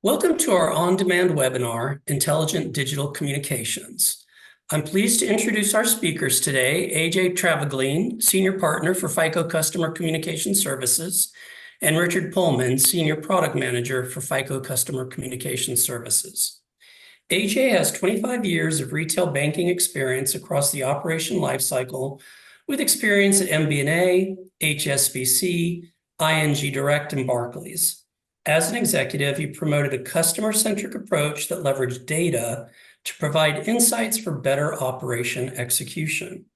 Welcome to our on-demand webinar, Intelligent Digital Communications. I'm pleased to introduce our speakers today, AJ Travagline, Senior Partner for FICO Customer Communication Services, and Richard Pullman, Senior Product Manager for FICO Customer Communication Services. AJ has 25 years of retail banking experience across the operation lifecycle, with experience at MBNA, HSBC, ING Direct, and Barclays. As an executive, he promoted a customer-centric approach that leveraged data to provide insights for better operation execution.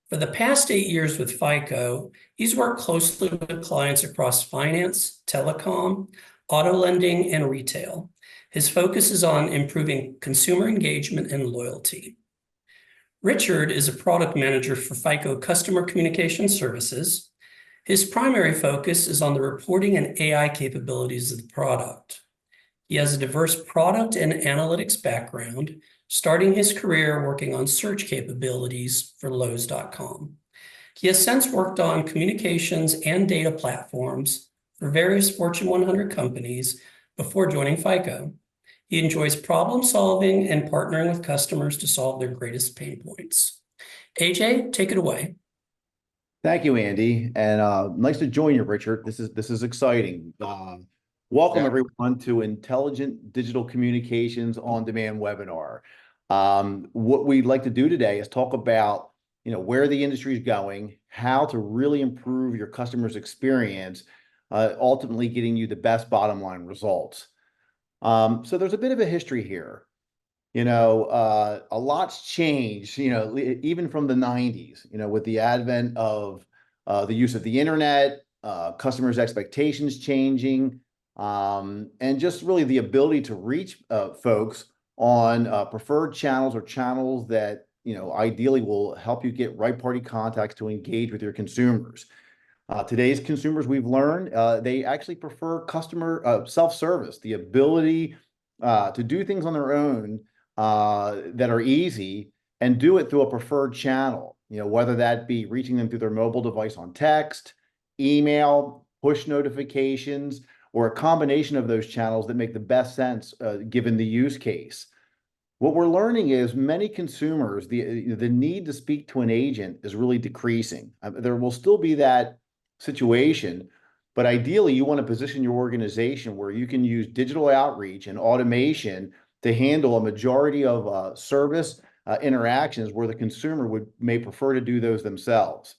For the past 8 years with FICO, he's worked closely with clients across finance, telecom, auto lending, and retail. His focus is on improving consumer engagement and loyalty. Richard is a product manager for FICO Customer Communication Services. His primary focus is on the reporting and AI capabilities of the product. He has a diverse product and analytics background, starting his career working on search capabilities for Lowe's.com. He has since worked on communications and data platforms for various Fortune 100 companies before joining FICO. He enjoys problem solving and partnering with customers to solve their greatest pain points. AJ, take it away. Thank you, Andy, and nice to join you, Richard. This is exciting. Welcome everyone to Intelligent Digital Communications on-demand webinar. What we'd like to do today is talk about, where the industry is going, how to really improve your customer's experience, ultimately getting you the best bottom line results. So there's a bit of a history here. A lot's changed, even from the 90s, with the advent of the use of the internet, customers' expectations changing, and just really the ability to reach folks on preferred channels or channels that, ideally will help you get right party contacts to engage with your consumers. Today's consumers, we've learned, they actually prefer customer self-service, the ability to do things on their own that are easy and do it through a preferred channel, whether that be reaching them through their mobile device on text, email, push notifications, or a combination of those channels that make the best sense given the use case. What we're learning is many consumers, the need to speak to an agent is really decreasing. There will still be that situation, but ideally you want to position your organization where you can use digital outreach and automation to handle a majority of service interactions where the consumer may prefer to do those themselves.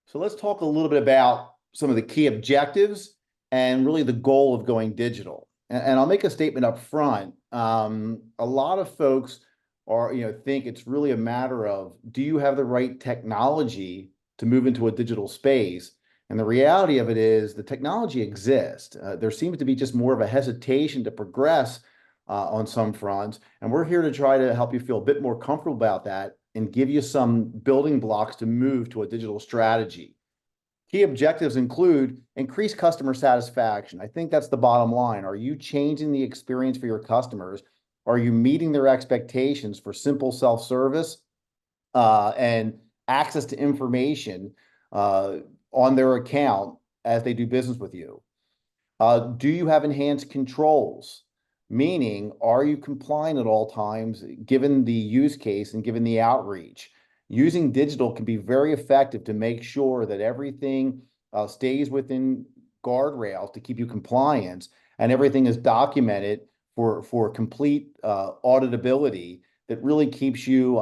So let's talk a little bit about some of the key objectives and really the goal of going digital. And I'll make a statement up front. A lot of folks think it's really a matter of, do you have the right technology to move into a digital space? And the reality of it is the technology exists. There seems to be just more of a hesitation to progress on some fronts. And we're here to try to help you feel a bit more comfortable about that and give you some building blocks to move to a digital strategy. Key objectives include increased customer satisfaction. I think that's the bottom line. Are you changing the experience for your customers? Are you meeting their expectations for simple self-service and access to information on their account as they do business with you? Do you have enhanced controls? Meaning, are you compliant at all times, given the use case and given the outreach? Using digital can be very effective to make sure that everything stays within guardrails to keep you compliant, and everything is documented for complete auditability that really keeps you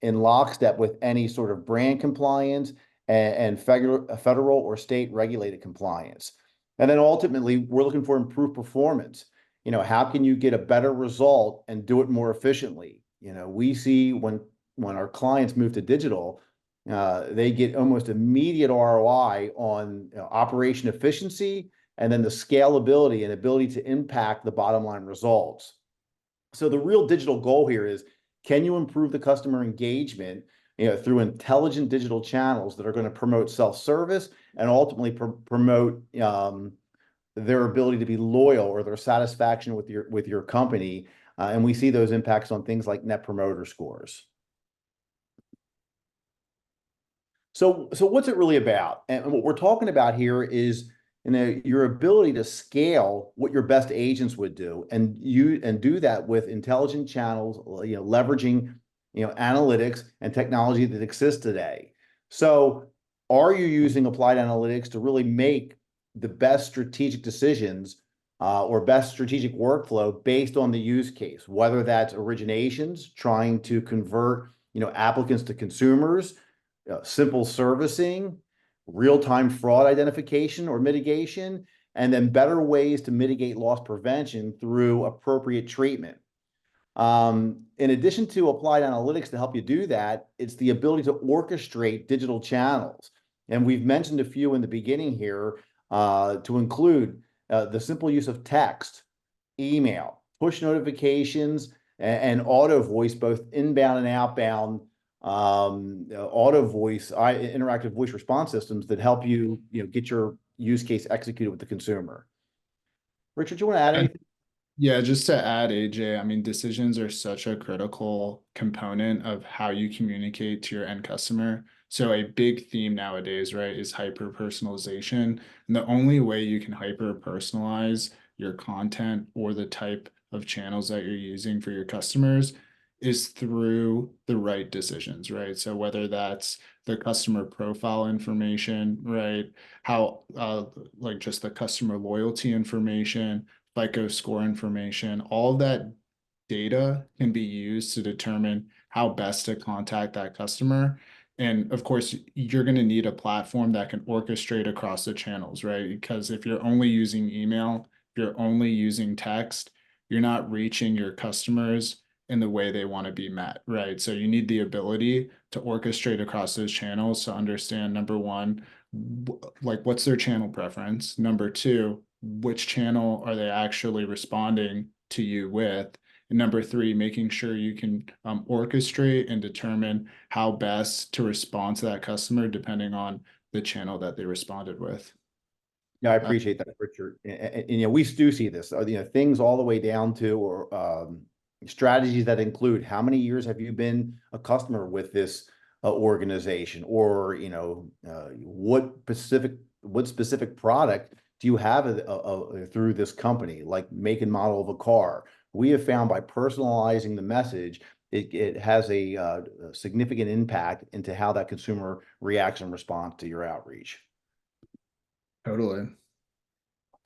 in lockstep with any sort of brand compliance and federal or state regulated compliance. And then ultimately, we're looking for improved performance. How can you get a better result and do it more efficiently? We see when our clients move to digital, they get almost immediate ROI on operation efficiency and then the scalability and ability to impact the bottom line results. So the real digital goal here is, can you improve the customer engagement through intelligent digital channels that are going to promote self-service and ultimately promote their ability to be loyal or their satisfaction with your company. And we see those impacts on things like Net Promoter Scores. So what's it really about? And what we're talking about here is your ability to scale what your best agents would do, and do that with intelligent channels, leveraging, analytics and technology that exists today. So are you using applied analytics to really make the best strategic decisions, or best strategic workflow based on the use case, whether that's originations, trying to convert, applicants to consumers, simple servicing, real-time fraud identification or mitigation, and then better ways to mitigate loss prevention through appropriate treatment. In addition to applied analytics to help you do that, it's the ability to orchestrate digital channels. And we've mentioned a few in the beginning here, to include the simple use of text, email, push notifications, and auto voice, both inbound and outbound, auto voice, interactive voice response systems that help you, get your use case executed with the consumer. Richard, do you want to add anything? Yeah, just to add, AJ, I mean, decisions are such a critical component of how you communicate to your end customer. So a big theme nowadays, right, is hyper personalization. And the only way you can hyper personalize your content or the type of channels that you're using for your customers is through the right decisions, right? So whether that's the customer profile information, right? How, like just the customer loyalty information, FICO score information, all of that data can be used to determine how best to contact that customer. And of course, you're going to need a platform that can orchestrate across the channels, right? Because if you're only using email, if you're only using text, you're not reaching your customers in the way they want to be met, right? So you need the ability to orchestrate across those channels to understand, number one, like what's their channel preference? Number two, which channel are they actually responding to you with? And number three, making sure you can orchestrate and determine how best to respond to that customer depending on the channel that they responded with. Yeah, I appreciate that, Richard. And we do see this, things all the way down to, or strategies that include how many years have you been a customer with this organization, or what specific product do you have through this company, like make and model of a car. We have found by personalizing the message, it has a significant impact into how that consumer reacts and responds to your outreach. Totally.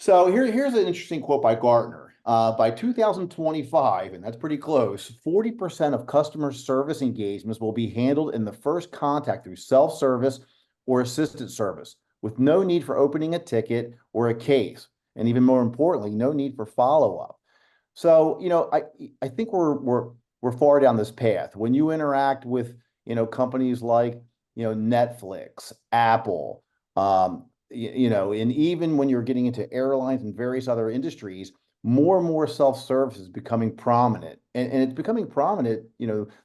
So here's an interesting quote by Gartner. By 2025, and that's pretty close, 40% of customer service engagements will be handled in the first contact through self-service or assisted service, with no need for opening a ticket or a case. And even more importantly, no need for follow-up. So, I think we're far down this path. When you interact with, companies like, Netflix, Apple, and even when you're getting into airlines and various other industries, more and more self-service is becoming prominent. And it's becoming prominent,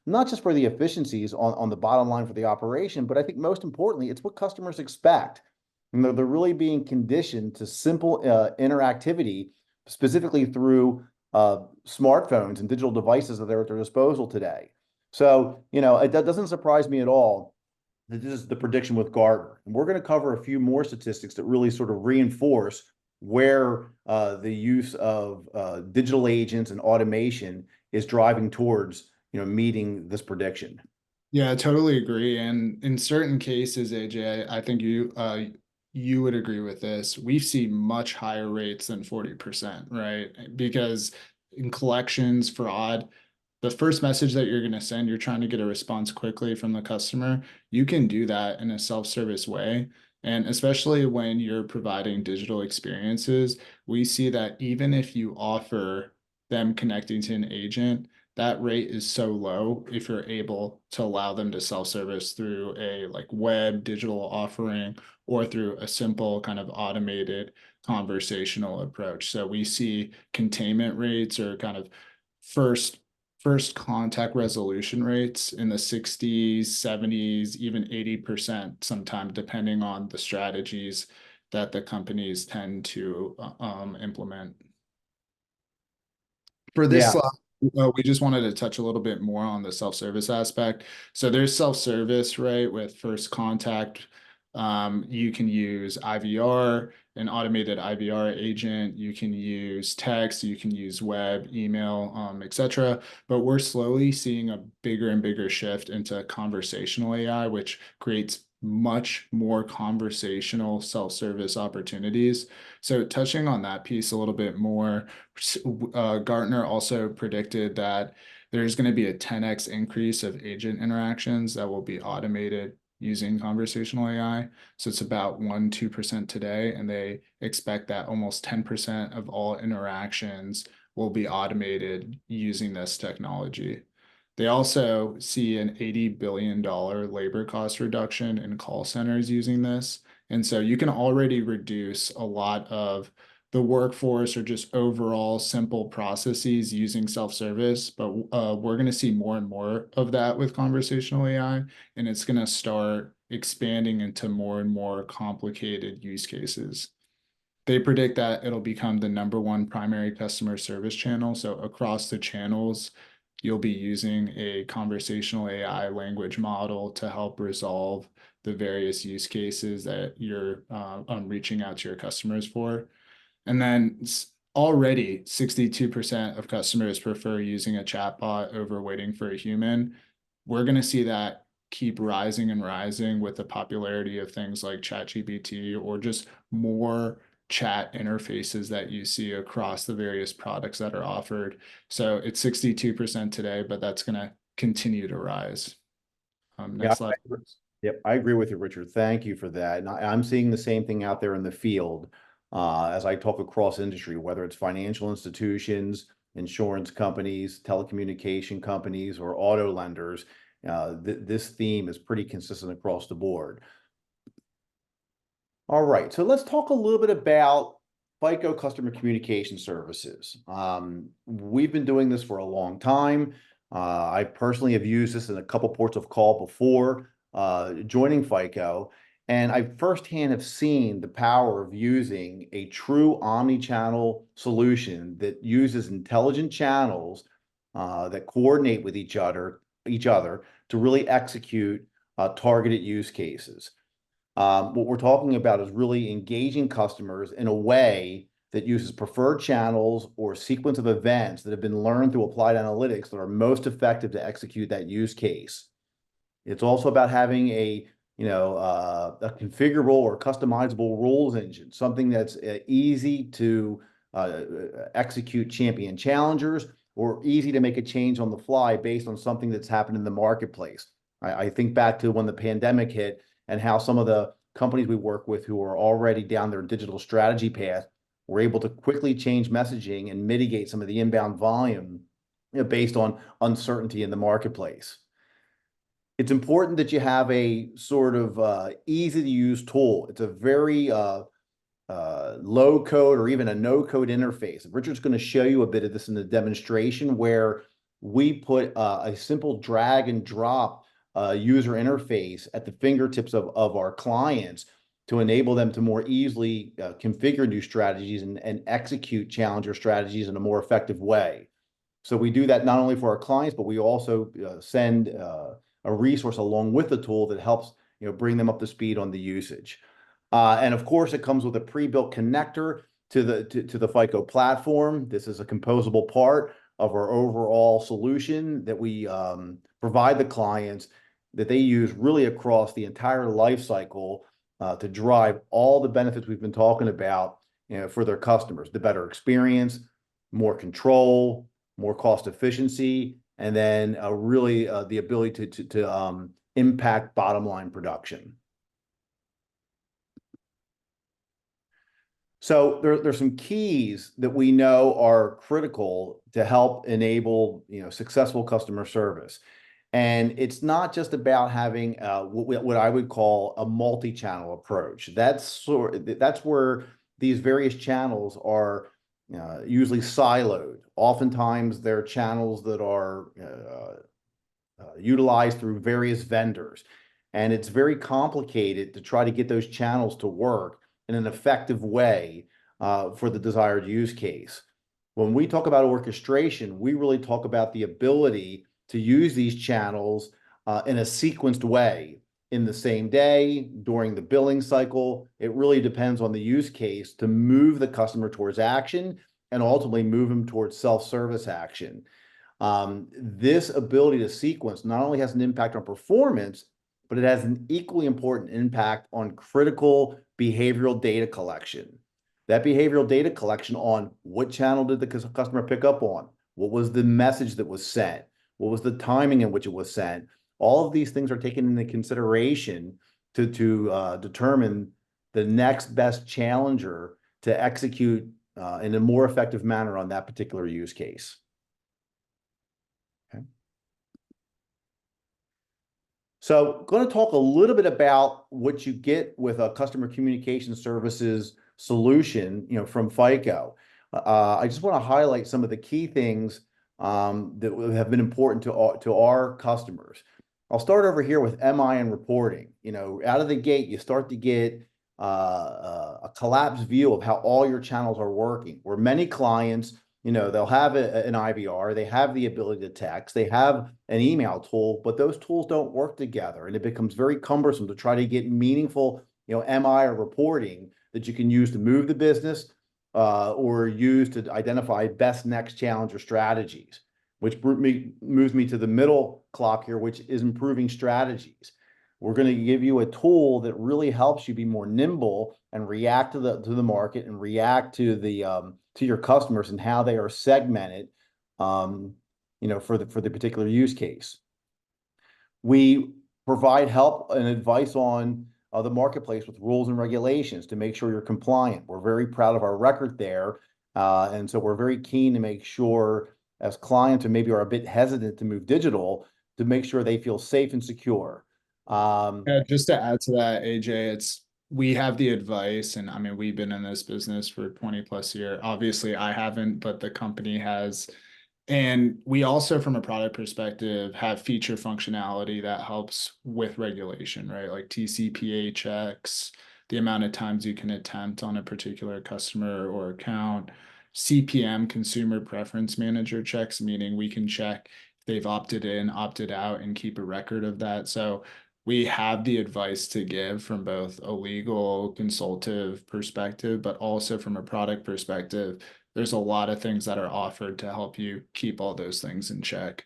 not just for the efficiencies on the bottom line for the operation, but I think most importantly, it's what customers expect. They're really being conditioned to simple interactivity, specifically through smartphones and digital devices that are at their disposal today. So, it doesn't surprise me at all that this is the prediction with Gartner. And we're going to cover a few more statistics that really sort of reinforce where the use of digital agents and automation is driving towards, meeting this prediction. Yeah, I totally agree. And in certain cases, AJ, I think you would agree with this. We see much higher rates than 40%, right? Because in collections, fraud, the first message that you're going to send, you're trying to get a response quickly from the customer. You can do that in a self-service way. And especially when you're providing digital experiences, we see that even if you offer them connecting to an agent, that rate is so low if you're able to allow them to self-service through a like web digital offering or through a simple kind of automated conversational approach. So we see containment rates or kind of first contact resolution rates in the 60s, 70s, even 80% sometimes, depending on the strategies that the companies tend to implement. For this slide, we just wanted to touch a little bit more on the self-service aspect. So there's self-service, right, with first contact. You can use IVR, an automated IVR agent, you can use text, you can use web, email, etc. But we're slowly seeing a bigger and bigger shift into conversational AI, which creates much more conversational self-service opportunities. So touching on that piece a little bit more, Gartner also predicted that there's going to be a 10x increase of agent interactions that will be automated using conversational AI. So it's about 1-2% today, and they expect that almost 10% of all interactions will be automated using this technology. They also see an $80 billion labor cost reduction in call centers using this. And so you can already reduce a lot of the workforce or just overall simple processes using self-service, but we're going to see more and more of that with conversational AI, and it's going to start expanding into more and more complicated use cases. They predict that it'll become the #1 primary customer service channel. So across the channels, you'll be using a conversational AI language model to help resolve the various use cases that you're reaching out to your customers for. And then already 62% of customers prefer using a chatbot over waiting for a human. We're going to see that keep rising and rising with the popularity of things like ChatGPT or just more chat interfaces that you see across the various products that are offered. So it's 62% today, but that's going to continue to rise. Next slide. Yep, I agree with you, Richard. Thank you for that. And I'm seeing the same thing out there in the field as I talk across industry, whether it's financial institutions, insurance companies, telecommunication companies, or auto lenders. This theme is pretty consistent across the board. All right, so let's talk a little bit about FICO Customer Communication Services. We've been doing this for a long time. I personally have used this in a couple ports of call before joining FICO, and I firsthand have seen the power of using a true omni-channel solution that uses intelligent channels that coordinate with each other to really execute targeted use cases. What we're talking about is really engaging customers in a way that uses preferred channels or sequence of events that have been learned through applied analytics that are most effective to execute that use case. It's also about having a configurable or customizable rules engine, something that's easy to execute champion challengers or easy to make a change on the fly based on something that's happened in the marketplace. I think back to when the pandemic hit and how some of the companies we work with who are already down their digital strategy path were able to quickly change messaging and mitigate some of the inbound volume based on uncertainty in the marketplace. It's important that you have a sort of easy to use tool. It's a very low code or even a no code interface. Richard's going to show you a bit of this in the demonstration where we put a simple drag and drop user interface at the fingertips of our clients to enable them to more easily configure new strategies and execute challenger strategies in a more effective way. So we do that not only for our clients, but we also send a resource along with the tool that helps bring them up to speed on the usage. And of course, it comes with a pre-built connector to the FICO platform. This is a composable part of our overall solution that we provide the clients that they use really across the entire life cycle to drive all the benefits we've been talking about for their customers: the better experience, more control, more cost efficiency, and then really the ability to impact bottom line production. So there's some keys that we know are critical to help enable successful customer service. And it's not just about having what I would call a multi-channel approach. That's where these various channels are usually siloed. Oftentimes, they're channels that are utilized through various vendors. And it's very complicated to try to get those channels to work in an effective way for the desired use case. When we talk about orchestration, we really talk about the ability to use these channels in a sequenced way in the same day, during the billing cycle. It really depends on the use case to move the customer towards action and ultimately move them towards self-service action. This ability to sequence not only has an impact on performance, but it has an equally important impact on critical behavioral data collection. That behavioral data collection on what channel did the customer pick up on? What was the message that was sent? What was the timing in which it was sent? All of these things are taken into consideration to determine the next best challenger to execute in a more effective manner on that particular use case. Okay. So going to talk a little bit about what you get with a customer communication services solution, from FICO. I just want to highlight some of the key things that have been important to our customers. I'll start over here with MI and reporting. Out of the gate, you start to get a collapsed view of how all your channels are working, where many clients, they'll have an IVR, they have the ability to text, they have an email tool, but those tools don't work together. And it becomes very cumbersome to try to get meaningful, MI or reporting that you can use to move the business or use to identify best next challenger strategies, which moves me to the middle clock here, which is improving strategies. We're going to give you a tool that really helps you be more nimble and react to the market and react to to your customers and how they are segmented, for the particular use case. We provide help and advice on the marketplace with rules and regulations to make sure you're compliant. We're very proud of our record there, and so we're very keen to make sure, as clients who maybe are a bit hesitant to move digital, to make sure they feel safe and secure. Yeah, just to add to that, AJ, we have the advice, and I mean, we've been in this business for 20+ years. Obviously, I haven't, but the company has. And we also, from a product perspective, have feature functionality that helps with regulation, right? Like TCPA checks, the amount of times you can attempt on a particular customer or account. CPM, Consumer Preference Manager checks, meaning we can check if they've opted in, opted out, and keep a record of that. So we have the advice to give from both a legal consultative perspective, but also from a product perspective. There's a lot of things that are offered to help you keep all those things in check.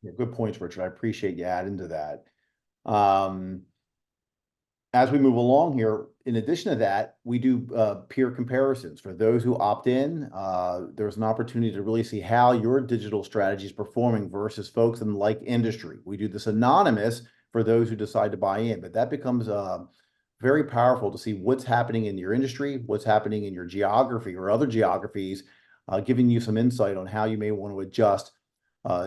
Yeah, good points, Richard. I appreciate you adding to that. As we move along here, in addition to that, we do peer comparisons. For those who opt in, there's an opportunity to really see how your digital strategy is performing versus folks in like industry. We do this anonymous for those who decide to buy in, but that becomes very powerful to see what's happening in your industry, what's happening in your geography or other geographies, giving you some insight on how you may want to adjust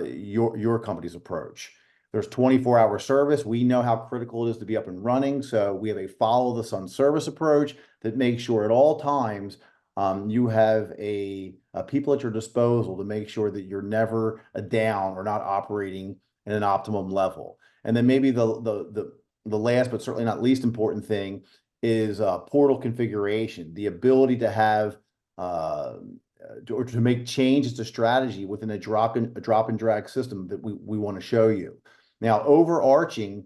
your company's approach. There's 24-hour service. We know how critical it is to be up and running, so we have a follow the sun service approach that makes sure at all times you have a people at your disposal to make sure that you're never down or not operating at an optimum level. And then maybe the last, but certainly not least important thing is portal configuration, the ability to have or to make changes to strategy within a drop and drag system that we want to show you. Now, overarching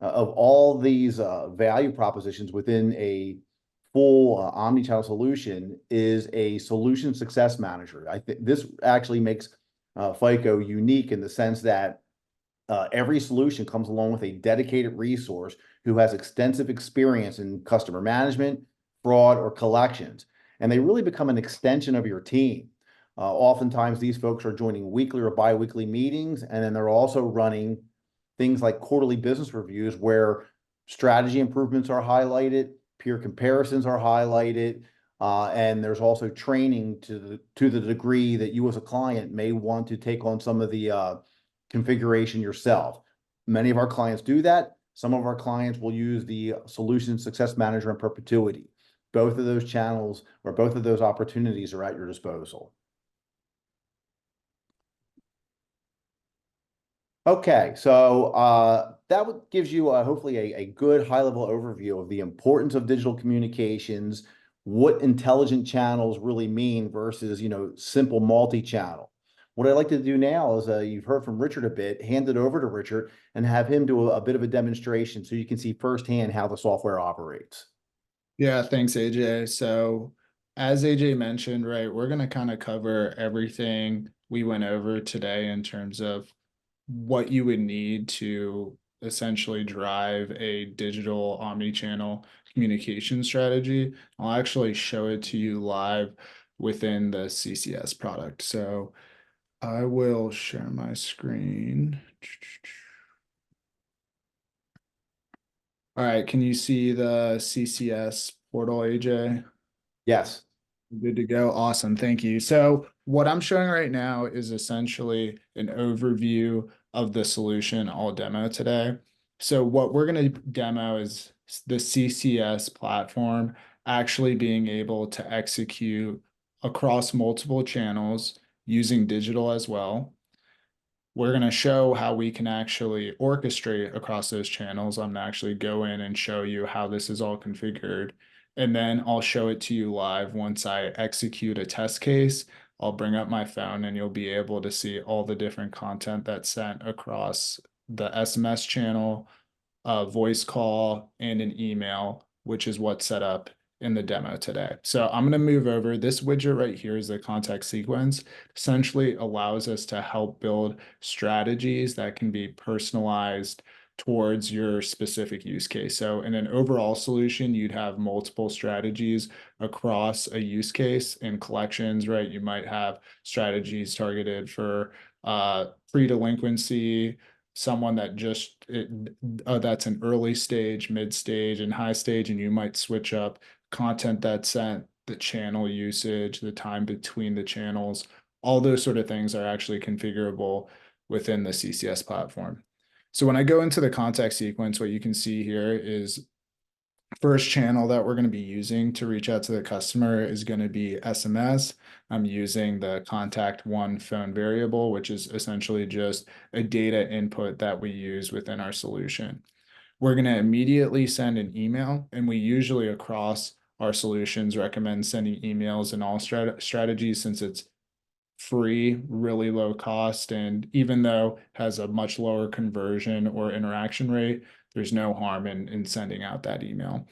of all these value propositions within a full omni-channel solution is a solution success manager. I think this actually makes FICO unique in the sense that every solution comes along with a dedicated resource who has extensive experience in customer management, fraud, or collections. And they really become an extension of your team. Oftentimes, these folks are joining weekly or bi-weekly meetings, and then they're also running things like quarterly business reviews where strategy improvements are highlighted, peer comparisons are highlighted, and there's also training to the degree that you as a client may want to take on some of the configuration yourself. Many of our clients do that. Some of our clients will use the Solution Success Manager in perpetuity. Both of those channels or both of those opportunities are at your disposal. Okay, so that gives you hopefully a good high-level overview of the importance of digital communications, what intelligent channels really mean versus, simple multi-channel. What I'd like to do now is, you've heard from Richard a bit, hand it over to Richard and have him do a bit of a demonstration so you can see firsthand how the software operates. Yeah, thanks, AJ. So as AJ mentioned, right, we're going to kind of cover everything we went over today in terms of what you would need to essentially drive a digital omni-channel communication strategy. I'll actually show it to you live within the CCS product. So I will share my screen. All right, can you see the CCS portal, AJ? Yes. Good to go. Awesome. Thank you. So what I'm showing right now is essentially an overview of the solution I'll demo today. So what we're going to demo is the CCS platform actually being able to execute across multiple channels using digital as well. We're going to show how we can actually orchestrate across those channels. I'm going to actually go in and show you how this is all configured. And then I'll show it to you live once I execute a test case. I'll bring up my phone and you'll be able to see all the different content that's sent across the SMS channel, voice call, and an email, which is what's set up in the demo today. So I'm going to move over. This widget right here is the contact sequence. Essentially allows us to help build strategies that can be personalized towards your specific use case. So in an overall solution, you'd have multiple strategies across a use case. In collections, right, you might have strategies targeted for pre-delinquency, someone that just that's an early stage, mid stage, and high stage, and you might switch up content that's sent, the channel usage, the time between the channels. All those sort of things are actually configurable within the CCS platform. So when I go into the contact sequence, what you can see here is first channel that we're going to be using to reach out to the customer is going to be SMS. I'm using the contact one phone variable, which is essentially just a data input that we use within our solution. We're going to immediately send an email, and we usually across our solutions recommend sending emails in all strategies since it's free, really low cost, and even though it has a much lower conversion or interaction rate, there's no harm in sending out that email.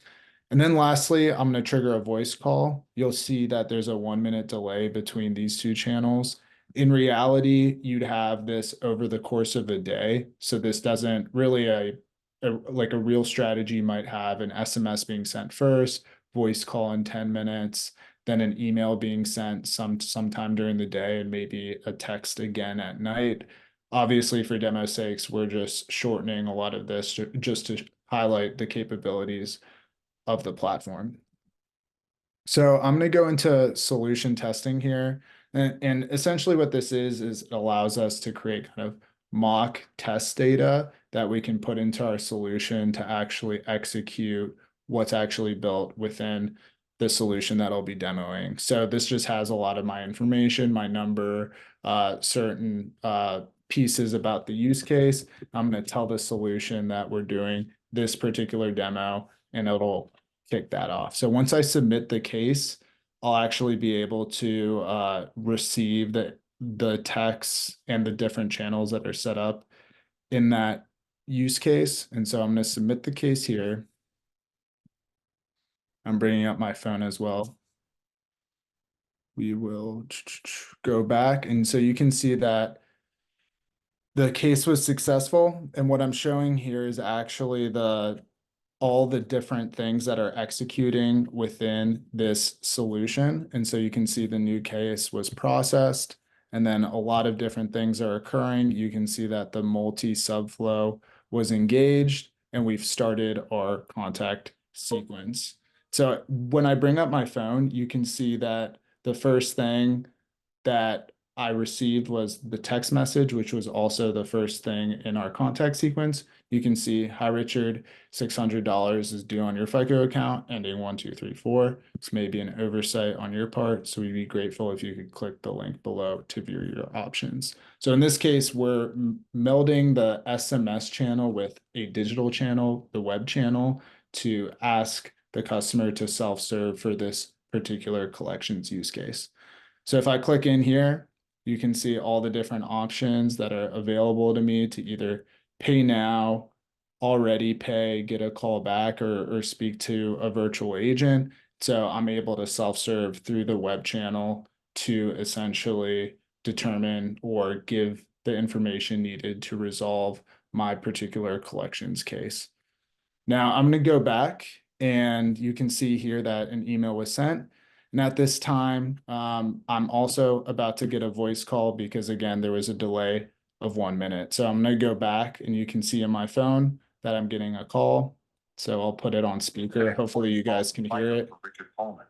And then lastly, I'm going to trigger a voice call. You'll see that there's a 1-minute delay between these two channels. In reality, you'd have this over the course of a day. So this doesn't really like a real strategy might have an SMS being sent first, voice call in 10 minutes, then an email being sent sometime during the day, and maybe a text again at night. Obviously, for demo sakes, we're just shortening a lot of this just to highlight the capabilities of the platform. So I'm going to go into solution testing here. And essentially what this is it allows us to create kind of mock test data that we can put into our solution to actually execute what's actually built within the solution that I'll be demoing. So this just has a lot of my information, my number, certain pieces about the use case. I'm going to tell the solution that we're doing this particular demo, and it'll kick that off. So once I submit the case, I'll actually be able to receive the texts and the different channels that are set up in that use case. And so I'm going to submit the case here. I'm bringing up my phone as well. We will go back. And so you can see that the case was successful. And what I'm showing here is actually all the different things that are executing within this solution. And so you can see the new case was processed, and then a lot of different things are occurring. You can see that the multi-subflow was engaged, and we've started our contact sequence. So when I bring up my phone, you can see that the first thing that I received was the text message, which was also the first thing in our contact sequence. You can see, hi, Richard, $600 is due on your FICO account, ending 1234. This may be an oversight on your part, so we'd be grateful if you could click the link below to view your options. So in this case, we're melding the SMS channel with a digital channel, the web channel, to ask the customer to self-serve for this particular collections use case. So if I click in here, you can see all the different options that are available to me to either pay now, already pay, get a call back, or speak to a virtual agent. So I'm able to self-serve through the web channel to essentially determine or give the information needed to resolve my particular collections case. Now I'm going to go back and you can see here that an email was sent. And at this time, I'm also about to get a voice call because again, there was a delay of 1 minute. So I'm going to go back and you can see in my phone that I'm getting a call. So I'll put it on speaker. Hopefully you guys can hear it. Richard Pullman.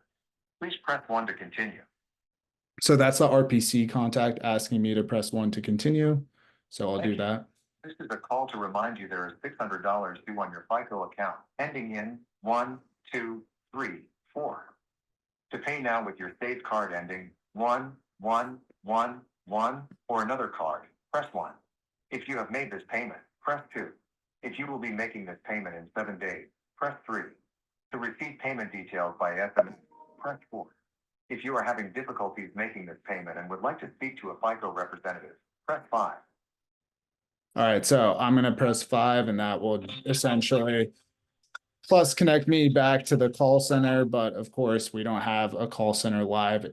Please press 1 to continue. So that's the RPC contact asking me to press 1 to continue. So I'll do that. This is a call to remind you there is $600 due on your FICO account, ending in 1234. To pay now with your saved card ending 1111 or another card, press 1. If you have made this payment, press 2. If you will be making this payment in 7 days, press 3. To receive payment details by SMS, press 4. If you are having difficulties making this payment and would like to speak to a FICO representative, press 5. All right, so I'm going to press 5 and that will essentially plus connect me back to the call center. But of course, we don't have a call center live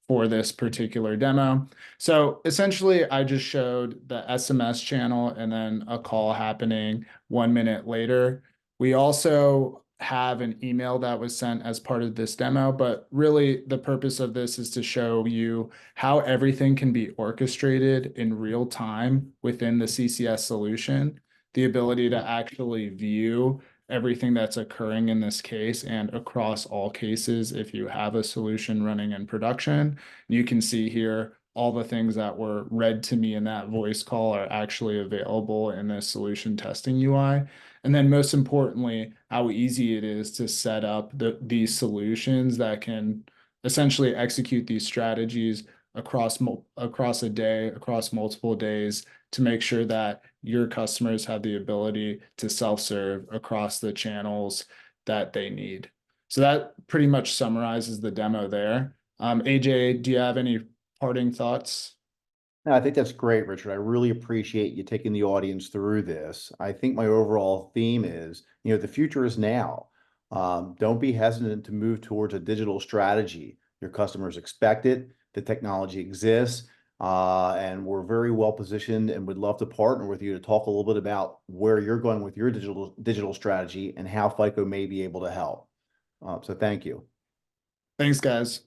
for this particular demo. So essentially, I just showed the SMS channel and then a call happening 1 minute later. We also have an email that was sent as part of this demo, but really the purpose of this is to show you how everything can be orchestrated in real time within the CCS solution, the ability to actually view everything that's occurring in this case and across all cases. If you have a solution running in production, you can see here all the things that were read to me in that voice call are actually available in the solution testing UI. And then most importantly, how easy it is to set up these solutions that can essentially execute these strategies across a day, across multiple days, to make sure that your customers have the ability to self-serve across the channels that they need. So that pretty much summarizes the demo there. AJ, do you have any parting thoughts? No, I think that's great, Richard. I really appreciate you taking the audience through this. I think my overall theme is, the future is now. Don't be hesitant to move towards a digital strategy. Your customers expect it. The technology exists, and we're very well positioned and would love to partner with you to talk a little bit about where you're going with your digital strategy and how FICO may be able to help. So thank you. Thanks, guys.